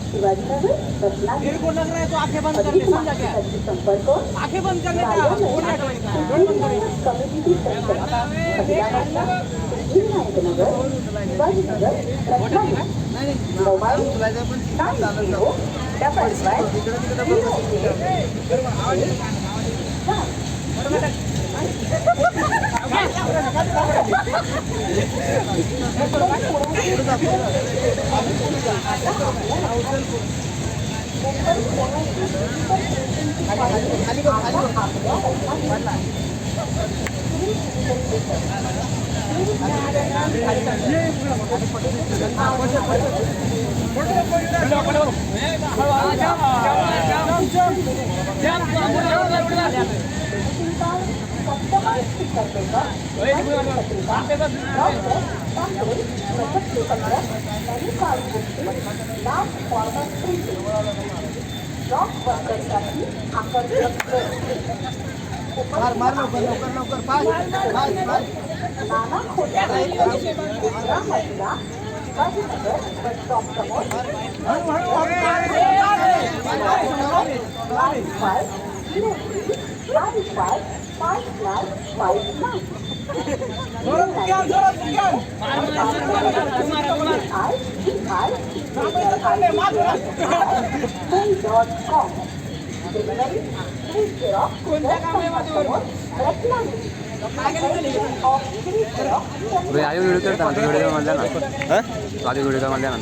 शिवाजीनगर मेरे को लग रहा है तो आंखें बंद कर ले, समझा क्या? संपर्क आंखें बंद कर लेता है, community centre Vinayaknagar Shivajinagar Ratnagiri mobile 5 आधी व्हिडिओ करता व्हिडिओ मध्ये ना आधी व्हिडिओ मध्ये ना